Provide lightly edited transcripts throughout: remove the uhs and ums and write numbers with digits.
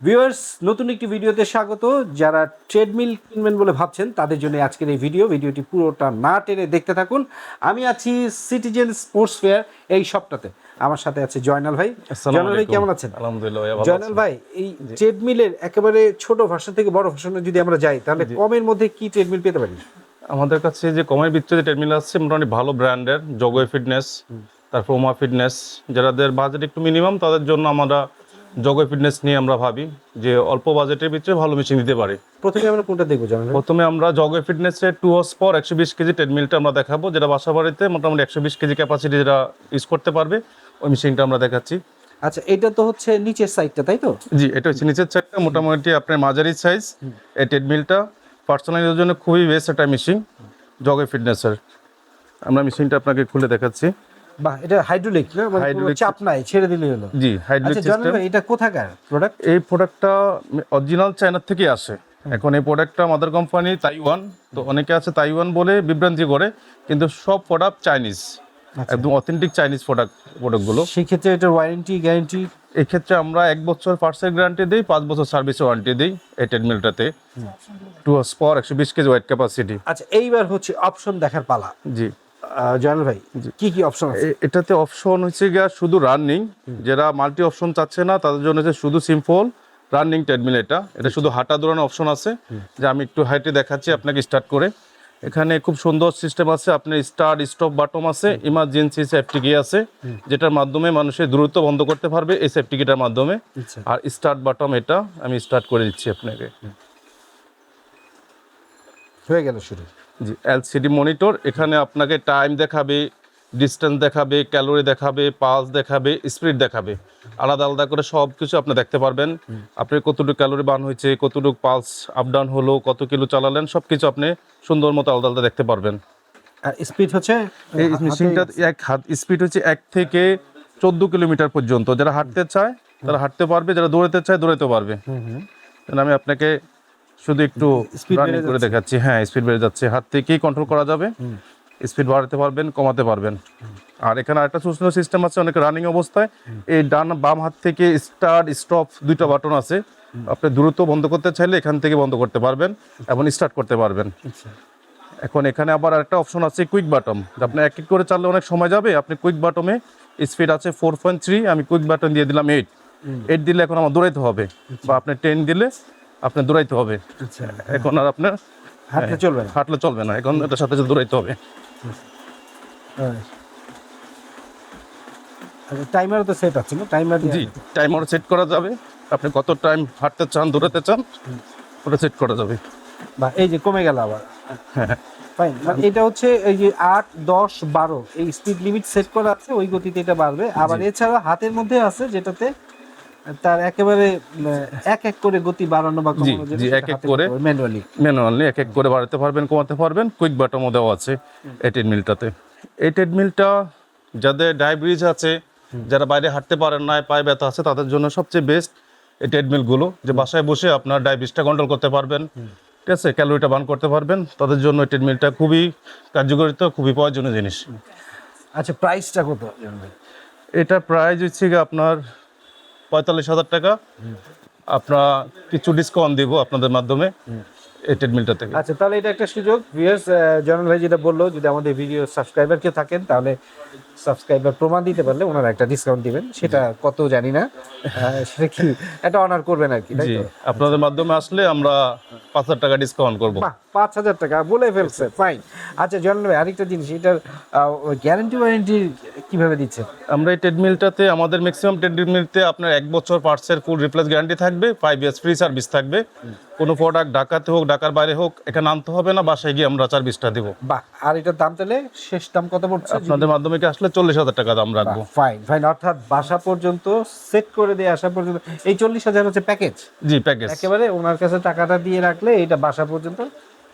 Viewers, নতুন একটি ভিডিওতে স্বাগত। যারা ট্রেডমিল কিনবেন বলে ভাবছেন তাদের জন্য আজকের এই ভিডিওটি পুরোটা না টেনে দেখতে থাকুন। আমি আছি সিটিজেন স্পোর্টস ফেয়ার এই শপটাতে। আমার সাথে আছে জয়নাল ভাই। জয়নাল ভাই কেমন আছেন? আলহামদুলিল্লাহ ভাই, ভালো জয়নাল আছি। ভাই, এই ট্রেডমিলের একেবারে ছোট ভার্সন থেকে বড় ভার্সনে যদি আমরা যাই তাহলে কমের মধ্যে কি ট্রেডমিল পেতে পারি? আমাদের কাছে যে কমের ভিতরে ট্রেডমিল আছে মোটামুটি ভালো ব্র্যান্ডের, জগো ফিটনেস, তারপর ওমা ফিটনেস। যাদের বাজেট একটু মিনিমাম তাদের জন্য আমরা জগো ফিটনেস নিয়ে আমরা ভাবি যে অল্প বাজেটের ভিতরে ভালো মেশিন দিতে পারে। প্রথমে আমরা কোনটা দেখবো জয়নাল ভাই? প্রথমে আমরা জগো ফিটনেসের 2 হর্স পাওয়ার 120 কেজি ট্রেডমিলটা আমরা দেখাবো, যেটা বাসা বাড়িতে মোটামুটি 120 কেজি ক্যাপাসিটি যেটা ইউজ করতে পারবে, ওই মেশিনটা আমরা দেখাচ্ছি। আচ্ছা, এটা তো হচ্ছে নিচের সাইডটা, তাই তো? জি, এটা হচ্ছে নিচের সাইডটা, মোটামুটি আপনার মাঝারি সাইজ। এই ট্রেডমিলটা পার্সোনালির জন্য খুবই বেস্ট একটা মেশিন জগো ফিটনেসের। আমরা মেশিনটা আপনাকে খুলে দেখাচ্ছি। বাহ, এটা হাইড্রোলিক না, মানে কোনো হাইড্রোলিক চাপ নাই, ছেড়ে দিলেই হলো। জি, হাইড্রোলিক আচ্ছা জয়নাল সিস্টেম। ভাই, এটা কোথাকার প্রোডাক্ট? এই প্রোডাক্টটা অরিজিনাল চায়না থেকে আসে। এখন এই প্রোডাক্টটা মাদার কোম্পানি তাইওয়ান, তো অনেকে আছে তাইওয়ান বলে বিভ্রান্তি করে, কিন্তু সব প্রোডাক্ট চাইনিজ, একদম অথেন্টিক চাইনিজ প্রোডাক্টগুলো। সেই ক্ষেত্রে এটার ওয়ারেন্টি গ্যারান্টি? এক্ষেত্রে আমরা 1 বছর পার্সের গ্যারান্টি দিই, 5 বছর সার্ভিস ওয়ারেন্টি দিই এই ট্রেডমিলটাতে। 2 horse power 120 KG weight capacity. আচ্ছা, এইবার হচ্ছে অপশন দেখার পালা। জি, জয়নাল ভাই, কি কি অপশন আছে? এটাতে অপশন হচ্ছে গিয়া শুধু রানিং। যারা মাল্টি অপশন চাচ্ছে না তাদের জন্য হচ্ছে শুধু সিম্পল রানিং ট্রেডমিল। এটা শুধু হাঁটা দৌড়ানোর অপশন আছে, যে আমি একটু হাইটে দেখাচ্ছি আপনাকে স্টার্ট করে। এখানে খুব সুন্দর সিস্টেম আছে, আপনার স্টার্ট স্টপ বাটন আছে, ইমার্জেন্সি সেফটি কি আছে, যেটার মাধ্যমে মানুষের দ্রুত বন্ধ করতে পারবে এই সেফটি কিটার মাধ্যমে। আচ্ছা। আর স্টার্ট বাটন, এটা আমি স্টার্ট করে দিচ্ছি আপনাকে। হয়ে গেল শুরু। জি, এলসিডি মনিটর। এখানে আপনাকে টাইম দেখাবে, ডিস্টেন্স দেখাবে, ক্যালোরি দেখাবে, পালস দেখাবে, স্পিড দেখাবে, আলাদা আলাদা করে সব কিছু আপনি দেখতে পারবেন। আপনি কতটুকু ক্যালোরি বার্ন হয়েছে, কতটুকু পালস আপ ডাউন হলো, কত কিলো চালালেন, সব কিছু আপনি সুন্দর মতো আলাদা আলাদা দেখতে পারবেন। আর স্পিড হচ্ছে এই মেশিনটা স্পিড হচ্ছে 1 থেকে 14 কিলোমিটার পর্যন্ত। যারা হাঁটতে চায় তারা হাঁটতে পারবে, যারা দৌড়াতে চায় দৌড়াতে পারবে। আমি আপনাকে শুধু একটু Speed রানিং বেড়ে করে যাচ্ছে। দেখাচ্ছি। হ্যাঁ, স্পিড বেড়ে যাচ্ছে, হাত থেকেই কন্ট্রোল করা যাবে। স্পিড বাড়াতে পারবেন, কমাতে পারবেন। আর এখানে আরেকটা সুন্দর সিস্টেম আছে, অনেক রানিং অবস্থায় এই ডান বাম হাত থেকে স্টার্ট স্টপ 2টা বাটন আছে। আপনি দ্রুত বন্ধ করতে চাইলে এখান থেকে বন্ধ করতে পারবেন এবং স্টার্ট করতে পারবেন। এখন এখানে আবার আরেকটা অপশন আছে কুইক বাটন। আপনি এক এক করে চাললে অনেক সময় যাবে, আপনি কুইক বাটনে স্পিড আছে 4.3, আমি কুইক বাটন দিয়ে দিলাম 8 দিলে এখন আমার দৌড়াইতে হবে, বা আপনি 10 দিলে আপনি দৌড়াইতে হবে। আচ্ছা, এখন আর আপনার হাঁটলে চলবে না। হাঁটলে চলবে না, এখন এটার সাথে সাথে দৌড়াইতে হবে। আচ্ছা, টাইমারও তো সেট আছে না? টাইমার জি, টাইমার সেট করা যাবে, আপনি কত টাইম হাঁটতে চান, দৌড়াতে চান, ওটা সেট করা যাবে। বা এই যে কমে গেল আবার। হ্যাঁ, ফাইন, মানে এটা হচ্ছে এই যে 8, 10, 12 এই স্পিড লিমিট সেট করা আছে, ওই গতিতে এটা বাড়বে। আবার এছাড়া হাতের মধ্যে আছে যেটাতে তার একেবারে এক এক করে গতি বাড়ানো বা কমানো জি, এক এক করে ম্যানুয়ালি। ম্যানুয়ালি এক এক করে বাড়াতে পারবেন, কমাতে পারবেন। কুইক বাটনও দেওয়া আছে এই ট্রেডমিলটাতে। এই ট্রেডমিলটা যাদের ডায়াবেটিস আছে, যারা বাইরে হাঁটতে পারেন না, পায়ে ব্যথা আছে, তাদের জন্য সবচেয়ে বেস্ট এই ট্রেডমিলগুলো, যে বাসায় বসে আপনার ডায়াবেটিসটা কন্ট্রোল করতে পারবেন, ঠিক আছে, ক্যালোরিটা বার্ন করতে পারবেন। তাদের জন্য এই ট্রেডমিলটা খুবই কার্যকরিত, খুবই প্রয়োজনীয় জিনিস। আচ্ছা, প্রাইসটা কত? এটা প্রাইস হচ্ছে গিয়ে আপনার 45,000 টাকা। আপনার কিছু ডিসকাউন্ট দিব আপনাদের মাধ্যমে এই ট্রেডমিলটা থেকে। আচ্ছা, তাহলে এটা একটা সুযোগ। ভিউয়ার্স, জয়নাল ভাই যেটা বললো, যদি আমাদের ভিডিও সাবস্ক্রাইবার কেউ থাকেন তাহলে সাবস্ক্রাইবার প্রমাণ দিতে পারলে ওনারা একটা ডিসকাউন্ট দিবেন। সেটা কত জানি না, সেটা কি একটা অনার করবেন আর কি, তাই জি, তো? আপনাদের মাধ্যমে আসলে আমরা 5,000 টাকা ডিসকাউন্ট করবো। বাহ, 5,000 টাকা বলে ফেলছে, ফাইন। আচ্ছা জয়নাল ভাই, আরেকটা জিনিস, এটার গ্যারান্টি ওয়ারেন্টি কিভাবে দিচ্ছে? আমরা এই ট্রেডমিলটাতে, আমাদের ম্যাক্সিমাম ট্রেডমিলতে আপনার 1 বছর পার্টসের ফুল রিপ্লেস গ্যারান্টি থাকবে, 5 ইয়ার্স ফ্রি সার্ভিস থাকবে। কোনো প্রোডাক্ট ঢাকাতে হোক, ঢাকার বাইরে হোক, এখানে আনতে হবে না, বাসায় গিয়ে আমরা সার্ভিসটা দেবো। বাহ, আর এটার দাম তাহলে শেষ দাম কত পড়ছে? আপনাদের মাধ্যমে কি আসলে 40,000 টাকা দাম রাখবো। ফাইন ফাইন, অর্থাৎ বাসা পর্যন্ত সেট করে দিয়ে আসা পর্যন্ত এই 40,000 হচ্ছে প্যাকেজ। জি, প্যাকেজ। একেবারে ওনার কাছে টাকাটা দিয়ে রাখলে এটা বাসা পর্যন্ত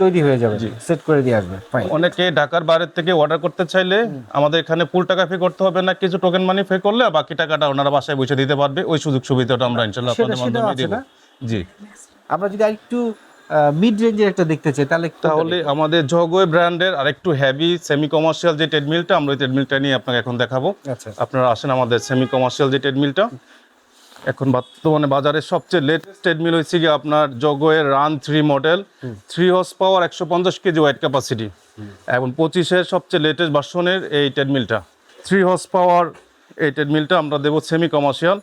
তৈরি হয়ে যাবে, সেট করে দিয়ে আসবে। ফাইন। অনেকে ঢাকার বাইরের থেকে অর্ডার করতে চাইলে আমাদের এখানে ফুল টাকা পে করতে হবে না, কিছু টোকেন মানি পে করলে বাকি টাকাটা ওনারা বাসায় বসে দিতে পারবে। ওই সুযোগ সুবিধাটা আমরা ইনশাআল্লাহ আপনাদের সেটা মাধ্যমে আছে দেব। না? জি, আমরা যদি আরেকটু মিড রেঞ্জের একটা দেখতে চাই তাহলে তাহলে আমাদের জগোয় ব্র্যান্ডের আরেকটু হেভি সেমি কমার্শিয়াল যে ট্রেডমিলটা, আমরা ওই ট্রেডমিলটা নিয়ে আপনাকে এখন দেখাবো। আচ্ছা, আপনারা আসেন আমাদের সেমি কমার্শিয়াল যে ট্রেডমিলটা। এখন বর্তমানে বাজারে সবচেয়ে লেটেস্ট ট্রেডমিল হচ্ছে কি আপনার জগোয়ের run 3 model, 3 horsepower, 150 KG weight capacity. এখন 25-এর সবচেয়ে লেটেস্ট ভার্সনের এই ট্রেডমিলটা 3 হর্স পাওয়ার। এই ট্রেডমিলটা আমরা দেবো সেমি কমার্শিয়াল,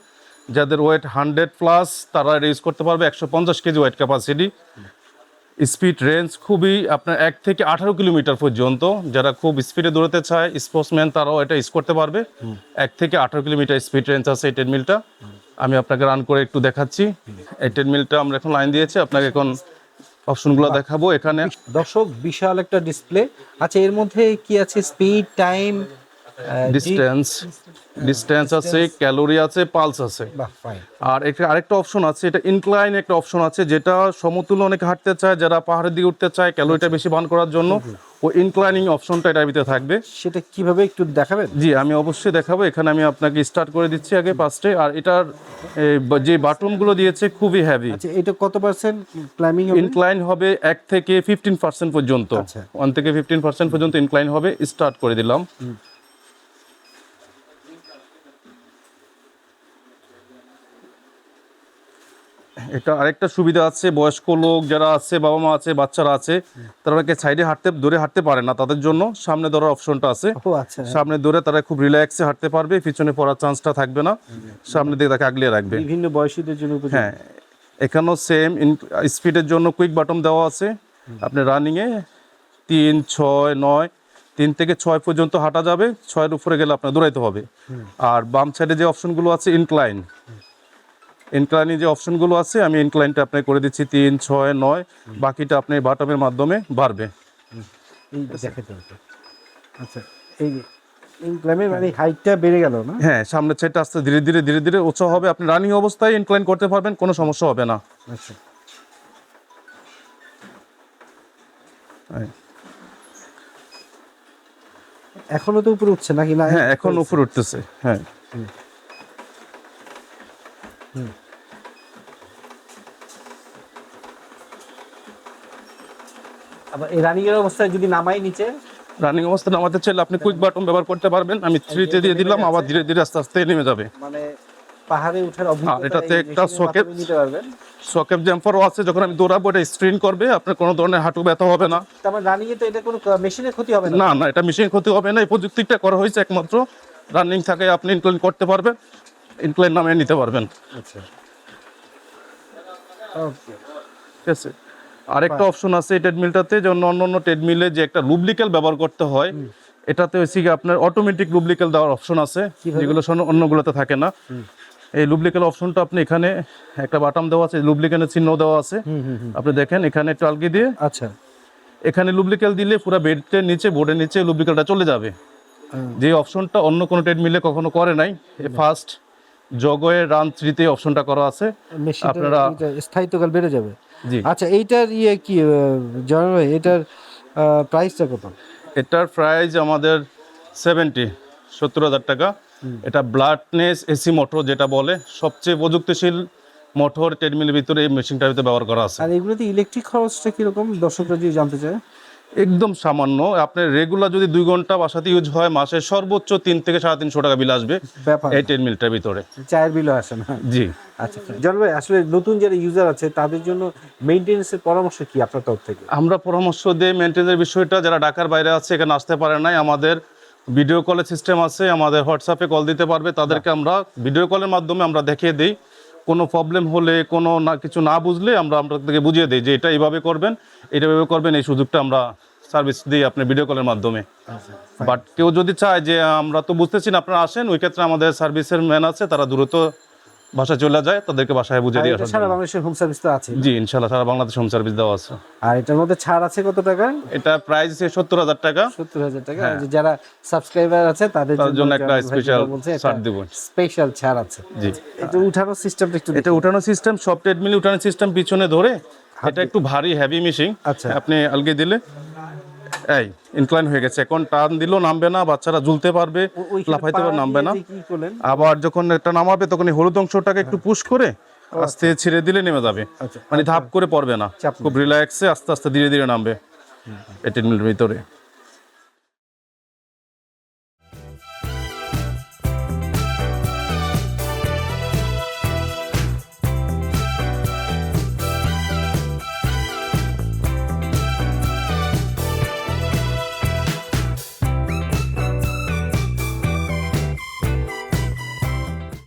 যাদের ওয়েট 100+ তারা ইউজ করতে পারবে। 150 KG weight capacity, speed range খুবই আপনার 1 থেকে 18 কিলোমিটার পর্যন্ত। যারা খুব স্পিডে দৌড়াতে চায় স্পোর্টসম্যান তারাও এটা ইউজ করতে পারবে। 1 থেকে 18 কিলোমিটার স্পিড রেঞ্জ আছে এই ট্রেডমিলটা। আমি আপনাকে রান করে একটু দেখাচ্ছি। এই ট্রেডমিলটা আমরা এখন লাইন দিয়েছি, আপনাকে এখন অপশনগুলো দেখাবো। এখানে দর্শক বিশাল একটা ডিসপ্লে। আচ্ছা, এর মধ্যে কি আছে? স্পিড, টাইম, ডিস্টেন্স আছে, ক্যালোরি আছে, পালস আছে। আর আরেকটা অপশন আছে, এটা ইনক্লাইন একটা অপশন আছে, যেটা সমতুল্য অনেকে হাঁটতে চায়, যারা পাহাড়ের দিকে উঠতে চায় ক্যালোরিটা বেশি বার্ন করার জন্য, ও ইনক্লাইনিং অপশনটা এটার ভিতরে থাকবে। সেটা কিভাবে একটু দেখাবেন? জি, আমি অবশ্যই দেখাবো। এখানে আমি আপনাকে স্টার্ট করে দিচ্ছি আগে ফার্স্টে। আর এটার যে বাটনগুলো দিয়েছে খুবই হেভি। আচ্ছা, এটা কত পার্সেন্ট ক্লাইম্বিং হবে? ইনক্লাইন হবে 1 থেকে 15% পর্যন্ত। 1 থেকে 15% পর্যন্ত ইনক্লাইন হবে। স্টার্ট করে দিলাম। এটা আরেকটা সুবিধা আছে, বয়স্ক লোক যারা আছে, বাবা মা আছে, বাচ্চারা আছে, তারা সাইডে দৌড়ে হাঁটতে পারে না, তাদের জন্য সামনে ধরার অপশনটা আছে। সামনে দৌড়ে তারা খুব রিল্যাক্সে হাঁটতে পারবে, পিছনে পড়ার চান্সটা থাকবে না, সামনে দিকে তাকে আগলিয়ে রাখবে। বিভিন্ন বয়সীদের জন্য। হ্যাঁ, এখানেও সেম স্পিডের জন্য কুইক বাটন দেওয়া আছে। আপনি রানিংয়ে 3, 6, 9, 3 থেকে 6 পর্যন্ত হাঁটা যাবে। 6-এর উপরে গেলে আপনার দৌড়াইতে হবে। আর বাম সাইডে যে অপশনগুলো আছে ইনক্লাইনে যে অপশনগুলো আছে, আমি ইনক্লাইনটা আপনাকে করে দিচ্ছি 3, 6, 9, বাকিটা আপনি বাটমের মাধ্যমে বাড়বে। আচ্ছা, এই ইনক্লাইনের মানে হাইটটা বেড়ে গেল না? হ্যাঁ, সামনের সাইডটা আস্তে ধীরে ধীরে উঁচু হবে। আপনি রানিং অবস্থায় ইনক্লাইন করতে পারবেন, কোনো সমস্যা হবে না। আচ্ছা, এখনো তো উপরে উঠছে নাকি? না, হ্যাঁ, এখন উপরে উঠতেছে। হ্যাঁ, আবার এই রানিং এর অবস্থায় যদি নামাই নিচে, রানিং অবস্থা নামাতে চাইলে আপনি কুইক বাটন ব্যবহার করতে পারবেন। আমি 3-তে দিয়ে দিলাম, আবার ধীরে ধীরে আস্তে আস্তে নেমে যাবে। মানে পাহাড়ে ওঠার অভিজ্ঞতা। এটাতে একটা নিতে পারবেন। সকেট জাম্পারও আছে, যখন আমি দৌড়াবো এটা স্ক্রিন করবে, আপনার কোনো ধরনের হাঁটু ব্যথা হবে না। তারপর রানিং এ তো এটা কোনো মেশিনের ক্ষতি হবে না? না না, এটা মেশিন ক্ষতি হবে না। এই প্রযুক্তিটা করা হয়েছে একমাত্র রানিং থাকে আপনি ইনক্লাইন করতে পারবেন, ইনক্লাইন নামিয়ে নিতে পারবেন। আচ্ছা, ওকে, ঠিক আছে। আরেকটা অপশন আছে এই ট্রেডমিলটাতে, যেমন অন্য ট্রেডমিলে যে একটা লুব্রিকেল ব্যবহার করতে হয়, এটাতে হচ্ছে কি আপনার অটোমেটিক লুব্রিকেল দেওয়ার অপশন আছে, যেগুলো অন্যগুলোতে থাকে না। এই লুব্রিকেল অপশনটা আপনি এখানে একটা বাটন দেওয়া আছে, লুব্রিকেলের চিহ্ন দেওয়া আছে, আপনি দেখেন এখানে একটু আলগি দিয়ে। আচ্ছা, এখানে লুব্রিকেল দিলে পুরো বেডের নিচে, বোর্ডের নিচে লুব্রিকেলটা চলে যাবে। যে অপশনটা অন্য কোনো ট্রেডমিলে কখনো করে নাই, ফার্স্ট জগোয়ের রান 3-তে অপশনটা করা আছে। আপনারা স্থায়িত্বকাল বেড়ে যাবে। জি। আচ্ছা, এইটার কি জানেন ভাই, এটার প্রাইসটা কত? এটার প্রাইস আমাদের 70,000 টাকা। এটা ব্লাডনেস এসি মোটর যেটা বলে, সবচেয়ে প্রযুক্তিশীল মোটর ট্রেডমিলের ভিতরে এই মেশিনটার ভিতরে ব্যবহার করা আছে। আর এগুলোতে ইলেকট্রিক খরচটা কিরকম, দর্শকরা যদি জানতে চায়? একদম সামান্য। আপনার রেগুলার যদি 2 ঘন্টা বাসাতে ইউজ হয়, মাসে সর্বোচ্চ 3 থেকে 350 টাকা বিল আসবে এই ট্রেডমিলটার ভিতরে। চায়ের বিলও আসে না? জি। আচ্ছা, জন ভাই, আসলে নতুন যারা ইউজার আছে তাদের জন্য মেইনটেনেন্সের পরামর্শ কি আপনার তরফ থেকে? আমরা পরামর্শ দিই মেইনটেনেন্সের বিষয়টা, যারা ঢাকার বাইরে আছে, এখানে আসতে পারে নাই, আমাদের ভিডিও কলের সিস্টেম আছে, আমাদের হোয়াটসঅ্যাপে কল দিতে পারবে, তাদেরকে আমরা ভিডিও কলের মাধ্যমে আমরা দেখিয়ে দিই। কোনো প্রবলেম হলে, কোনো কিছু না বুঝলে আমরা আপনাদেরকে বুঝিয়ে দিই যে এটা এইভাবে করবেন, এইভাবে করবেন। এই সুযোগটা আমরা সার্ভিস দিই আপনার ভিডিও কলের মাধ্যমে। বাট কেউ যদি চায় যে আমরা তো বুঝতেছি না, আপনারা আসেন, ওই ক্ষেত্রে আমাদের সার্ভিসের ম্যান আছে, তারা দ্রুত বাসায় চলে যায়, তাদেরকে বাসায় বুঝিয়ে দিয়ে আসা। সারা বাংলাদেশের হোম সার্ভিস তো আছে? জি, ইনশাআল্লাহ সারা বাংলাদেশ হোম সার্ভিস দেওয়া আছে। আর এটার মধ্যে ছাড় আছে কত টাকা? এটা প্রাইস 70,000 টাকা। 70,000 টাকা। যারা সাবস্ক্রাইবার আছে তাদের জন্য একটা স্পেশাল ছাড় দেব, স্পেশাল ছাড় আছে। জি। এটা উঠানোর সিস্টেমটা একটু, এটা উঠানোর সিস্টেম সব ট্রেডমিল উঠানোর সিস্টেম পিছনে ধরে, এটা একটু ভারী হেভি মেশিন। আচ্ছা, আপনি আলগে দিলে এই ইনক্লাইন হয়ে গেছে, এখন টান দিলেও নামবে না, বাচ্চারা ঝুলতে পারবে, লাফাইতে পারবে, নামবে না। আবার যখন এটা নামাবে তখন এই হলুদ অংশটাকে একটু পুশ করে আস্তে ছেড়ে দিলে নেমে যাবে, মানে ধাপ করে পড়বে না, খুব রিল্যাক্সে আস্তে আস্তে ধীরে ধীরে নামবে এই ট্রেডমিলের ভিতরে।